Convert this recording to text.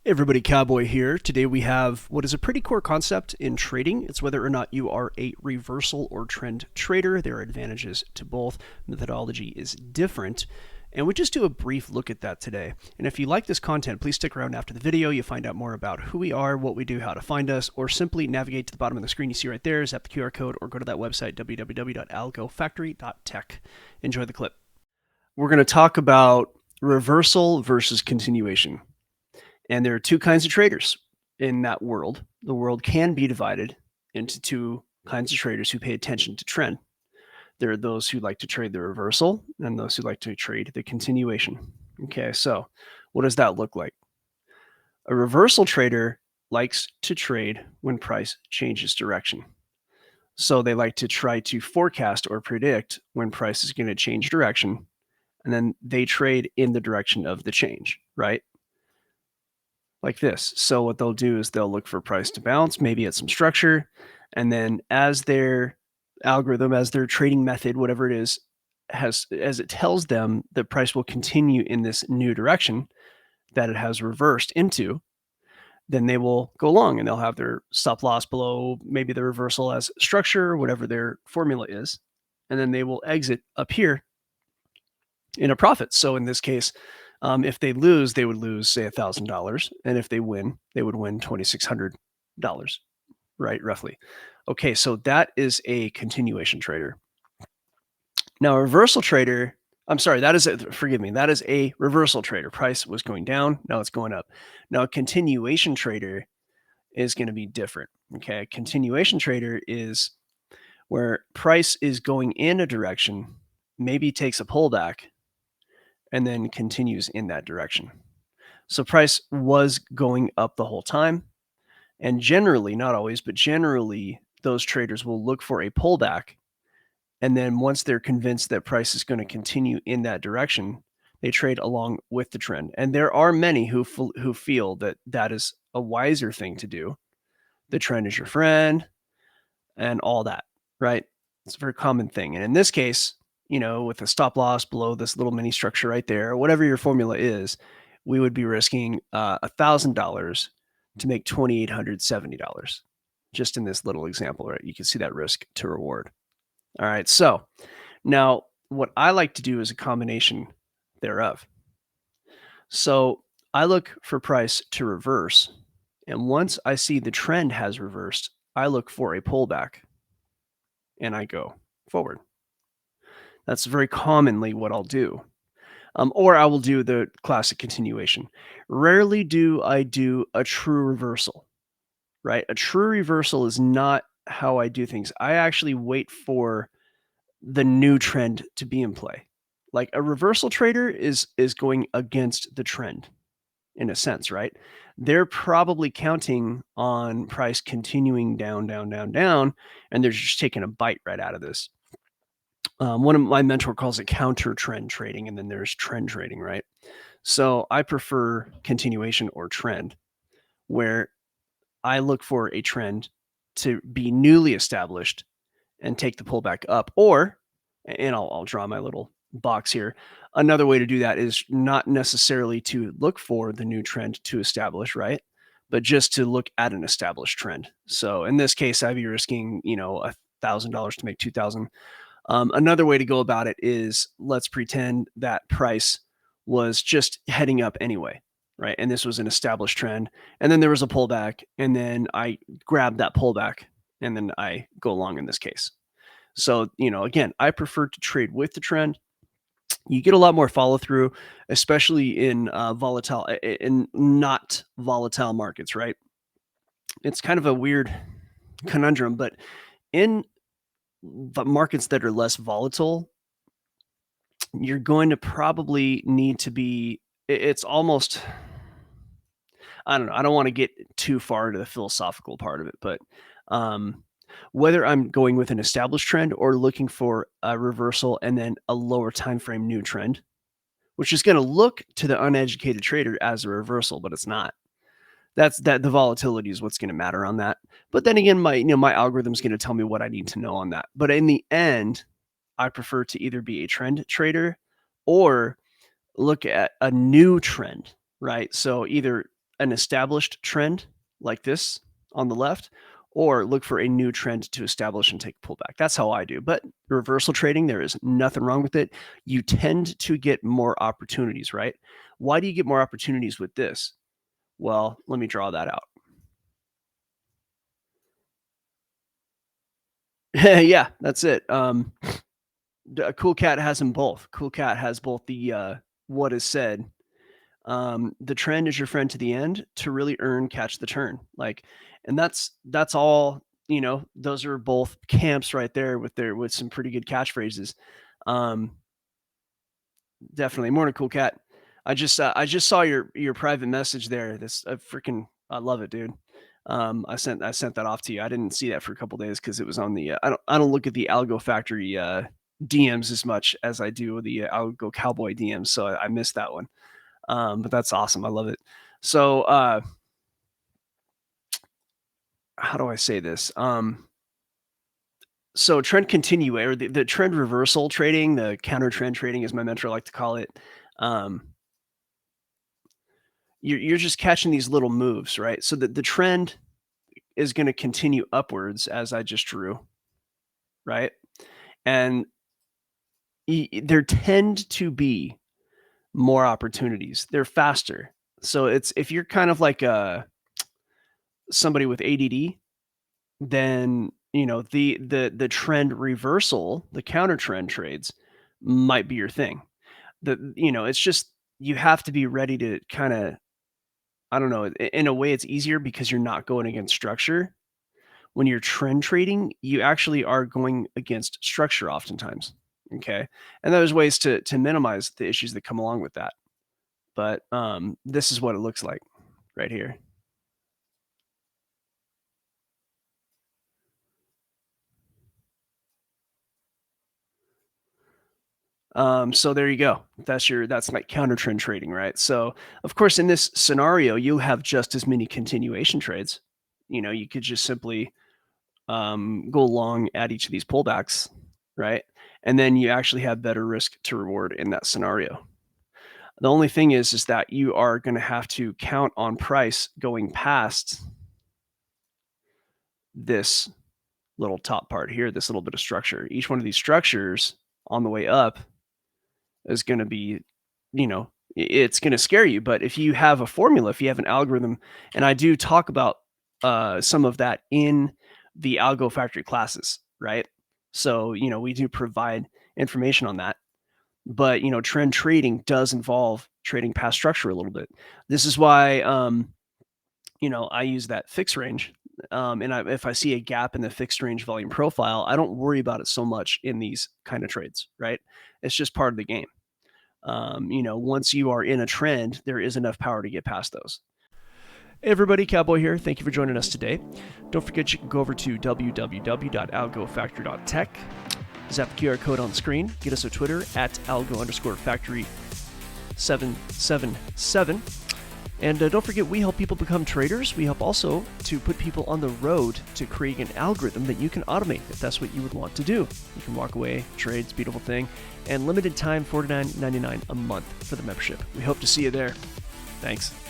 Hey everybody, Cowboy here. Today we have what is a pretty core concept in trading. It's whether or not you are a reversal or trend trader. There are advantages to both. Methodology is different. And we just do a brief look at that today. And if you like this content, please stick around after the video. You'll find out more about who we are, what we do, how to find us, or simply navigate to the bottom of the screen you see right there, zap the QR code, or go to that website, www.algofactory.tech. Enjoy the clip. We're going to talk about reversal versus continuation. And there are two kinds of traders in that world. The world can be divided into two kinds of traders who pay attention to trend. There are those who like to trade the reversal and those who like to trade the continuation. Okay, so what does that look like? A reversal trader likes to trade when price changes direction. So they like to try to forecast or predict when price is going to change direction, and then they trade in the direction of the change, right? Like this. So what they'll do is they'll look for price to bounce, maybe at some structure, and then as their algorithm, as their trading method, whatever it is, as it tells them that price will continue in this new direction that it has reversed into, then they will go long and they'll have their stop loss below maybe the reversal as structure, whatever their formula is, and then they will exit up here in a profit. So in this case, if they lose, they would lose, say, $1,000. And if they win, they would win $2,600, right? Roughly. Okay, so that is a continuation trader. Now, a reversal trader, that is a reversal trader. Price was going down, now it's going up. Now, a continuation trader is going to be different. Okay, a continuation trader is where price is going in a direction, maybe takes a pullback, and then continues in that direction. So price was going up the whole time. And generally, not always, but generally, those traders will look for a pullback. And then once they're convinced that price is going to continue in that direction, they trade along with the trend. And there are many who feel that that is a wiser thing to do. The trend is your friend and all that, right? It's a very common thing. And in this case, with a stop loss below this little mini structure right there, or whatever your formula is, we would be risking $1,000 to make $2,870 just in this little example, right? You can see that risk to reward. All right. So now what I like to do is a combination thereof. So I look for price to reverse. And once I see the trend has reversed, I look for a pullback and I go forward. That's very commonly what I'll do. Or I will do the classic continuation. Rarely do I do a true reversal, right? A true reversal is not how I do things. I actually wait for the new trend to be in play. Like a reversal trader is going against the trend in a sense, right? They're probably counting on price continuing down, down, down, down, and they're just taking a bite right out of this. One of my mentor calls it counter trend trading, and then there's trend trading, right? So I prefer continuation or trend, where I look for a trend to be newly established and take the pullback up, and I'll draw my little box here. Another way to do that is not necessarily to look for the new trend to establish, right? But just to look at an established trend. So in this case, I'd be risking, $1,000 to make 2,000. Another way to go about it is let's pretend that price was just heading up anyway, right? And this was an established trend. And then there was a pullback, and then I grabbed that pullback, and then I go along in this case. So, again, I prefer to trade with the trend. You get a lot more follow through, especially in not volatile markets, right? It's kind of a weird conundrum, but in the markets that are less volatile, you're going to probably need to be, it's almost, I don't know, I don't want to get too far into the philosophical part of it, but whether I'm going with an established trend or looking for a reversal and then a lower time frame new trend, which is going to look to the uneducated trader as a reversal, but it's not. The volatility is what's going to matter on that. But then again, my algorithm is going to tell me what I need to know on that. But in the end, I prefer to either be a trend trader or look at a new trend, right? So either an established trend like this on the left, or look for a new trend to establish and take a pullback. That's how I do. But reversal trading, there is nothing wrong with it. You tend to get more opportunities, right? Why do you get more opportunities with this? Well, let me draw that out. Yeah, that's it. Cool Cat has them both. Cool Cat has both the what is said. The trend is your friend to the end to really earn catch the turn. Like, and that's all, those are both camps right there with some pretty good catchphrases. Um, Definitely. Morning, Cool Cat. I just saw your private message there. I love it, dude. I sent that off to you. I didn't see that for a couple days because it was on the I don't look at the Algo Factory DMs as much as I do the Algo Cowboy DMs, so I missed that one. But that's awesome. I love it. So how do I say this? So trend continue or the trend reversal trading, the counter trend trading is my mentor like to call it. Um, you're just catching these little moves, right? So the trend is going to continue upwards as I just drew, right? And there tend to be more opportunities. They're faster. So it's if you're kind of like somebody with ADD, then the trend reversal, the counter trend trades might be your thing. It's just you have to be ready to kind of, I don't know, in a way it's easier because you're not going against structure. When you're trend trading, you actually are going against structure oftentimes. Okay. And there's ways to minimize the issues that come along with that. But this is what it looks like right here. So there you go. That's like counter trend trading, right? So of course, in this scenario, you have just as many continuation trades. You could just simply go long at each of these pullbacks, right? And then you actually have better risk to reward in that scenario. The only thing is that you are going to have to count on price going past this little top part here, this little bit of structure. Each one of these structures on the way up is going to be, it's going to scare you. But if you have a formula, if you have an algorithm, and I do talk about some of that in the Algo Factory classes, right? So, we do provide information on that. But, trend trading does involve trading past structure a little bit. This is why, I use that fixed range. If I see a gap in the fixed range volume profile, I don't worry about it so much in these kind of trades, right? It's just part of the game. Once you are in a trend, there is enough power to get past those. Hey everybody, Cowboy here. Thank you for joining us today. Don't forget you can go over to www.algofactory.tech. Zap the QR code on the screen. Get us on Twitter at algo_factory777. And don't forget, we help people become traders. We help also to put people on the road to creating an algorithm that you can automate if that's what you would want to do. You can walk away, trade, it's a beautiful thing. And limited time, $49.99 a month for the membership. We hope to see you there. Thanks.